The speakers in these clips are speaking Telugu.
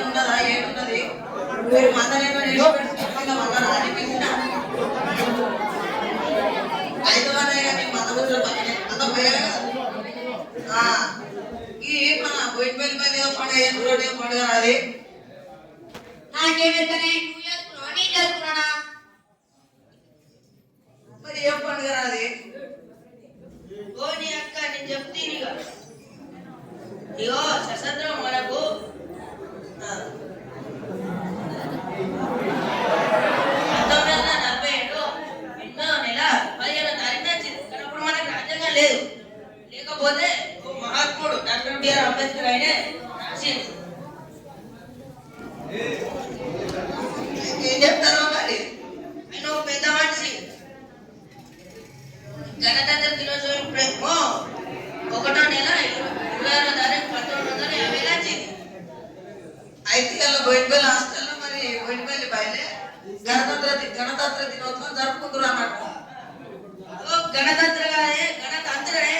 ఉన్నదా ఏమున్నది మీరు మందరేమో మళ్ళా రాజు పిలిచిన ఐదు వారే కానీ మంద కూర్చొని పక్కనే అంత పోయాలి కదా ఈ మన బొయ్యిపల్లి పల్లి పండుగ ఏం రోడ్ ఏం పండుగ అది మరి ఏం పండుగ రాది ఓ నీ అక్క నేను చెప్తే ఇగో సశస్త్రం మనకు లేదు లేకపోతే మహాత్ముడు డాక్టర్ బిఆర్ అంబేద్కర్ ఆయనే రాసింది ఏం చెప్తారో మరి ఆయన ఒక పెద్ద మనిషి గణతంత్ర దినోత్సవం ఇప్పుడేమో 1వ నెల 26వ తారీఖు 1950 వచ్చింది అయితే ఇలా బోయినపల్లి హాస్టల్లో మరి బోయినపల్లి బయలే గణతంత్ర దినోత్సవం జరుపుకుంటారు అన్నట్టు గణతంత్రగానే గణతంత్రనే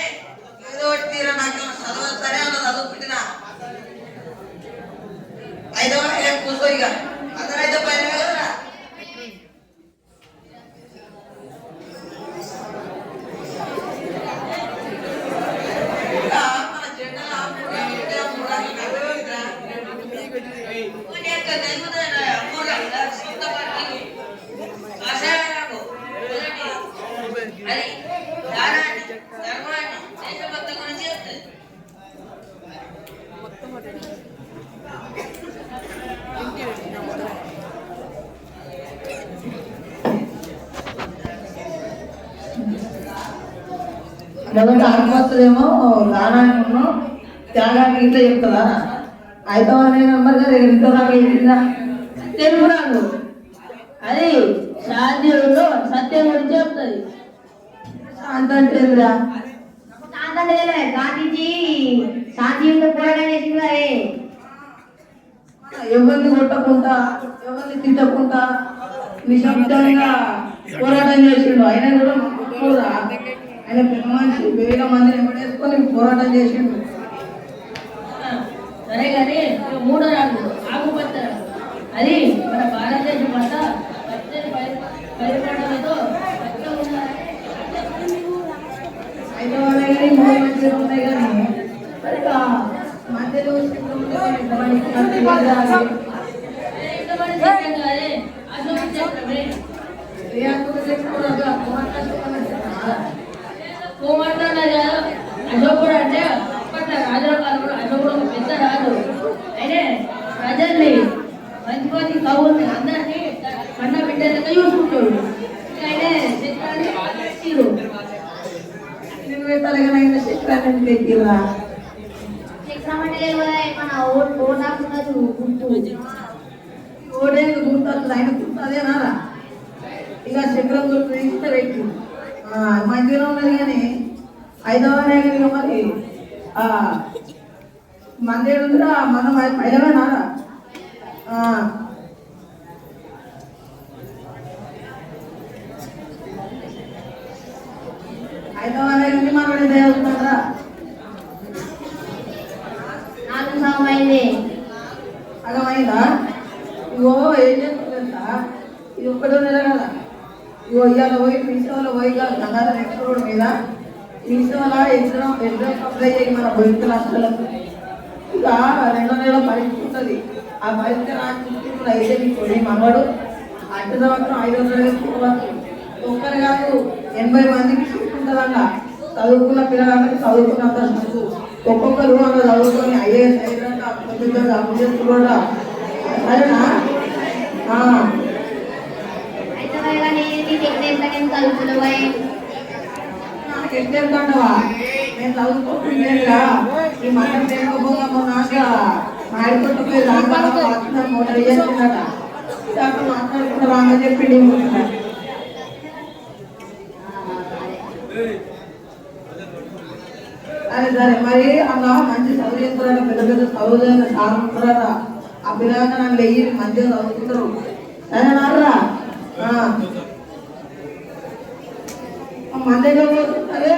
ఏదో తీరా నాకు చదువు సరే అన్న చదువుకుంటున్నా 5వ ఏం కూర్చో ఇక అందరైతే పైన కదరా మన జెండా మొదట ఆత్మహత్యేమో దానాన్ని త్యాగాన్ని ఇంట్లో చెప్తుందా 5వ నెంబర్ గారు ఎంతో తెలుగు రాదు అది శాంతిలో సత్యం గురించి చెప్తుంది శాంతి అంటే గాంధీజీ శాంతియుత పోరాటం చేసిందా ఎవరిని కొట్టకుండా ఎవరిని తిట్టకుండా నిశ్శబ్దంగా పోరాటం చేసిండు ఆయన కూడా ఆయన పెద్ద మనిషి 1000 మందిని ఎవడేసుకొని పోరాటం చేసిండు సరే కానీ 3వ రాజు ఆకుపచ్చ అది మన భారతదేశం అంతా పచ్చని పరిపాలనతో 5వ కానీ 3 మంచిగా ఉన్నాయి కానీ మధ్యలో అశోకుడు అంటే అప్పట్లో రాజుల కాలంలో అశోకుడు ఒక పెద్ద రాజు అయినే ప్రజల్ని మంచి మంచి కవుల్ని అందరినీ కన్న బిడ్డలుగా చూసుకుంటాడు ఆయనే చిత్రాన్ని పెట్టిరు చిత్రాన్ని పెట్టిరా చక్రం అంటే మన ఓటాకున్నది ఓడేది గుర్తు ఆయన గుర్తు అదేనారా ఇక చక్రం గుర్తు ఇస్తే పెట్టి మంచిగా ఉన్నది కానీ 5వ నెల మరి మందేడు ఉందిరా మనం 5వ నారా 5వ నెల మనోడి దేవుతున్నారా 4 సమయమైంది అగమైందా ఇగో ఏం చేస్తుందంట ఇది 1వ నెల కదా ఇగో ఇవాళ పోయి విషయంలో పోయి గంగాధర ఎక్స్ప్లోడ్ మీద ఇటీవల ఎగ్జామ్ అప్లై చేయి మన భవిష్యత్ రాష్ట్రాలకు ఇక 2 నెలల పరీక్ష ఉంటుంది. ఆ పరీక్ష రాసి అయితే మీకు మనవాడు అడ్డ సంవత్సరం 500 తీసుకోవచ్చు. ఒక్కరు కాదు 80 మందికి చూసుకుంటుందంట. చదువుకున్న పిల్లలందరికీ చదువుకున్నంత చదువు ఒక్కొక్కరు అలా చదువుకొని ఐఏఎస్ అయ్యారంట, అభివృద్ధి అభివృద్ధి సరేనా? నాకు ఎట్లేదంటవా నేను చదువుకుంటుంటేగా ఈ మతం లేకపోగా మొన్న మాడికొట్టు పోయి రాకుండా మోటార్ చేస్తుందట. అక్కడ మాట్లాడుకుంటా రామని చెప్పి సరే సరే మరి అలా మంచి చదువు చేస్తారట, పెద్ద పెద్ద చదువులైన సాగుతారట. ఆ పిల్లలంతా నన్ను వెయ్యి మంచిగా చదువుకుంటారు. సరేనారా? మంచిగా పోతుంటారే